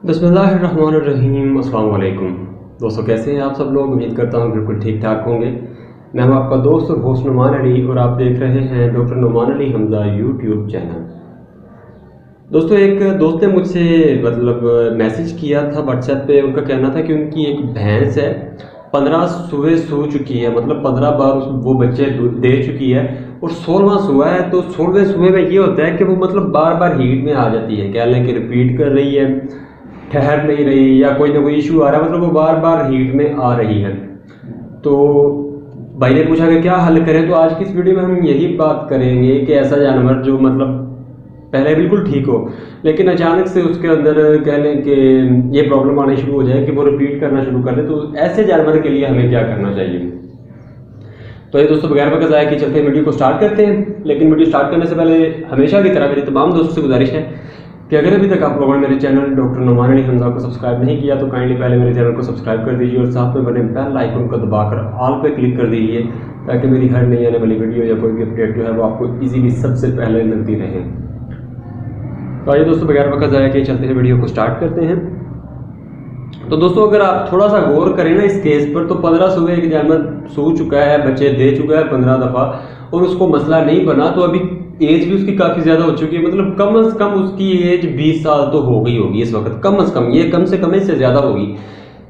बिस्मिल्लाहिर्रहमानिर्रहीम। अस्सलाम वालेकुम दोस्तों, कैसे हैं आप सब लोग। उम्मीद करता हूँ बिल्कुल ठीक ठाक होंगे। मैं हूँ आपका दोस्त और होस्ट नुमान अली और आप देख रहे हैं doctor Numan Ali Hamza YouTube channel. दोस्तों, एक दोस्त ने मुझसे मैसेज किया था व्हाट्सएप पे। उनका कहना था कि उनकी एक भैंस है, 15 सुबह सो चुकी है, मतलब 15 बार वो बच्चे दे चुकी है और 16वां सुबह है। तो 16वें सुबह में ये होता है कि वो मतलब बार बार हीट में आ जाती है, कह लें कि रिपीट कर रही है, ठहर नहीं रही या कोई ना कोई इशू आ रहा है, मतलब वो बार बार हीट में आ रही है। तो भाई ने पूछा कि क्या हल करें। तो आज की इस वीडियो में हम यही बात करेंगे कि ऐसा जानवर जो मतलब पहले बिल्कुल ठीक हो लेकिन अचानक से उसके अंदर कह लें कि ये प्रॉब्लम आनी शुरू हो जाए कि वो रिपीट करना शुरू कर दे, तो ऐसे जानवर के लिए हमें क्या करना चाहिए। तो ये दोस्तों, बगैर वक्त ज़ाया किए चलते हैं वीडियो को स्टार्ट करते हैं। लेकिन वीडियो स्टार्ट करने से पहले हमेशा की तरह मेरी तमाम दोस्तों से गुजारिश है कि अगर अभी तक आप लोगों ने मेरे चैनल डॉक्टर नुमान अली हमजा को सब्सक्राइब नहीं किया तो काइंडली पहले मेरे चैनल को सब्सक्राइब कर दीजिए और साथ में बने बेल आइकन को दबाकर ऑल पे क्लिक कर दीजिए ताकि मेरी हर नई आने वाली वीडियो या कोई भी अपडेट जो है वो आपको इजीली सबसे पहले मिलती रहे। तो आइए दोस्तों, बगैर वक्त ज़ाया किए चलते हैं, वीडियो को स्टार्ट करते हैं। तो दोस्तों, अगर आप थोड़ा सा गौर करें ना इस केस पर, तो 15 सुबह एक जानवर सो चुका है, बच्चे दे चुका है 15 दफ़ा और उसको मसला नहीं बना, तो अभी एज भी उसकी काफ़ी ज़्यादा हो चुकी है। मतलब कम से कम उसकी एज 20 साल तो हो गई होगी इस वक्त, कम से कम, ये कम से कम इससे ज़्यादा होगी।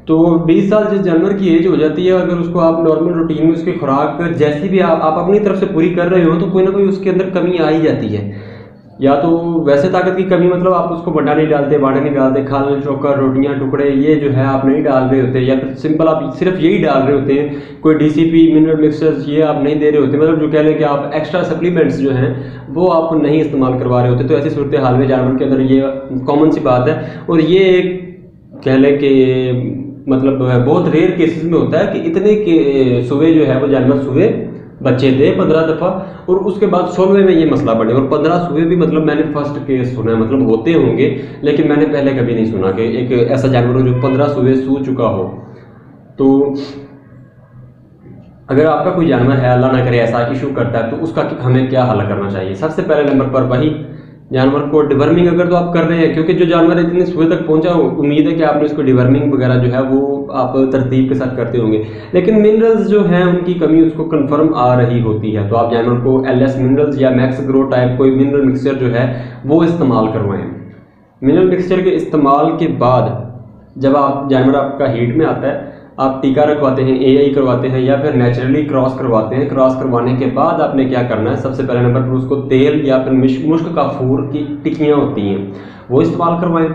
तो 20 साल जिस जानवर की एज हो जाती है, अगर उसको आप नॉर्मल रूटीन में उसकी खुराक जैसी भी आप अपनी तरफ से पूरी कर रहे हो तो कोई ना कोई उसके अंदर कमी आ ही जाती है। या तो वैसे ताकत की कमी, मतलब आप उसको बंडा नहीं डालते, बाड़ा नहीं डालते, खाल चोकर रोटियां टुकड़े ये जो है आप नहीं डाल रहे होते, या फिर सिंपल आप सिर्फ यही डाल रहे होते हैं, कोई डीसीपी मिनरल मिक्सचर्स ये आप नहीं दे रहे होते, मतलब जो कह लें कि आप एक्स्ट्रा सप्लीमेंट्स जो हैं वो आप नहीं इस्तेमाल करवा रहे होते। तो ऐसी सूरत हाल में जानवर के अंदर ये कॉमन सी बात है और ये एक कह लें कि मतलब बहुत रेयर केसेस में होता है कि इतने के सुबह जो है वो जानवर सुबह बच्चे दे 15 दफ़ा और उसके बाद 16वें में ये मसला बढ़े। और 15 सुबह भी मतलब मैंने फर्स्ट केस सुना है, मतलब होते होंगे लेकिन मैंने पहले कभी नहीं सुना कि एक ऐसा जानवर हो जो 15 सुबह सो चुका हो। तो अगर आपका कोई जानवर है, अल्लाह ना करे ऐसा इशू करता है, तो उसका हमें क्या हल करना चाहिए। सबसे पहले नंबर पर वही जानवर को डिवर्मिंग अगर तो आप कर रहे हैं, क्योंकि जो जानवर इतनी सुबह तक पहुंचा, उम्मीद है कि आपने इसको डिवर्मिंग वगैरह जो है वो आप तरतीब के साथ करते होंगे, लेकिन मिनरल्स जो हैं उनकी कमी उसको कंफर्म आ रही होती है। तो आप जानवर को LS मिनरल्स या मैक्स ग्रो टाइप कोई मिनरल मिक्सचर जो है वो इस्तेमाल करवाएं। मिनरल मिक्सचर के इस्तेमाल के बाद जब आप जानवर आपका हीट में आता है, आप टीका रखवाते हैं, AI करवाते हैं या फिर नेचुरली क्रॉस करवाते हैं। क्रॉस करवाने के बाद आपने क्या करना है, सबसे पहले नंबर पर उसको तेल या फिर मुश्क काफूर की टिक्कियाँ होती हैं वो इस्तेमाल करवाएं।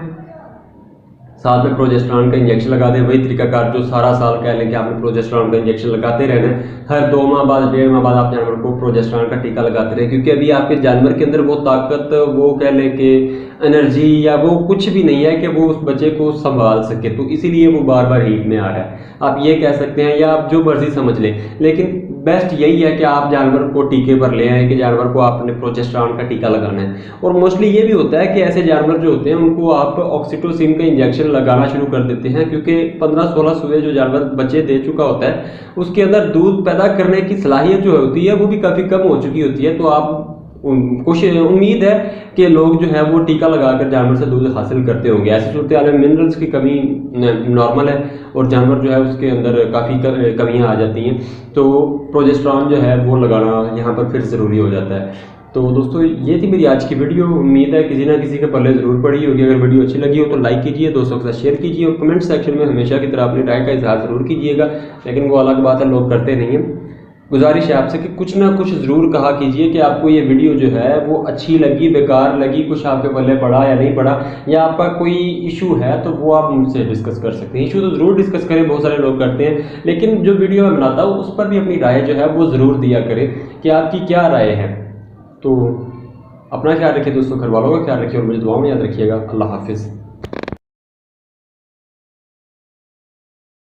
साथ में प्रोजेस्टेरॉन का इंजेक्शन लगा दें। वही तरीकाकार जो सारा साल कह लें कि आपने प्रोजेस्टेरॉन का इंजेक्शन लगाते रहना है, हर 2 माह बाद 1.5 माह बाद आप जानवर को प्रोजेस्टेरॉन का टीका लगाते रहें, क्योंकि अभी आपके जानवर के अंदर वो ताकत, वो कह लें कि एनर्जी या वो कुछ भी नहीं है कि वो उस बच्चे को संभाल सके। तो इसीलिए वो बार बार हीट में आ रहा है, आप ये कह सकते हैं या आप जो मर्जी समझ लें, लेकिन बेस्ट यही है कि आप जानवर को टीके पर ले आए कि जानवर को आपने प्रोजेस्टेरॉन का टीका लगाना है। और मोस्टली ये भी होता है कि ऐसे जानवर जो होते हैं उनको आप ऑक्सीटोसिन का इंजेक्शन लगाना शुरू कर देते हैं, क्योंकि 15-16 सुबह जो जानवर बच्चे दे चुका होता है उसके अंदर दूध पैदा करने की सलाहियत जो होती है वो भी काफ़ी कम हो चुकी होती है। तो आप कुछ उम्मीद है कि लोग जो है वो टीका लगाकर जानवर से दूध हासिल करते होंगे। ऐसी सूरत हाल में मिनरल्स की कमी नॉर्मल है और जानवर जो है उसके अंदर काफ़ी कमियां आ जाती हैं, तो प्रोजेस्टेरॉन जो है वो लगाना यहाँ पर फिर ज़रूरी हो जाता है। तो दोस्तों, ये थी मेरी आज की वीडियो। उम्मीद है किसी ना किसी के पल्ले ज़रूर पड़ी होगी। अगर वीडियो अच्छी लगी हो तो लाइक कीजिए, दोस्तों के साथ शेयर कीजिए और कमेंट सेक्शन में हमेशा की तरह अपनी राय का इजहार ज़रूर कीजिएगा, लेकिन वो अलग बात है, लोग करते नहीं हैं। गुजारिश है आपसे कि कुछ ना कुछ ज़रूर कहा कीजिए कि आपको ये वीडियो जो है वो अच्छी लगी, बेकार लगी, कुछ आपके पल्ले पड़ा या नहीं पड़ा, या आपका कोई इशू है तो वो आप मुझसे डिस्कस कर सकते हैं। इशू तो ज़रूर डिस्कस करें, बहुत सारे लोग करते हैं, लेकिन जो वीडियो मैं बनाता हूँ उस पर भी अपनी राय जो है वो ज़रूर दिया करें कि आपकी क्या राय है। तो अपना ख्याल रखिए दोस्तों, घर वालों का ख्याल रखिए और मुझे दुआ में याद रखिएगा। अल्लाह हाफिज़।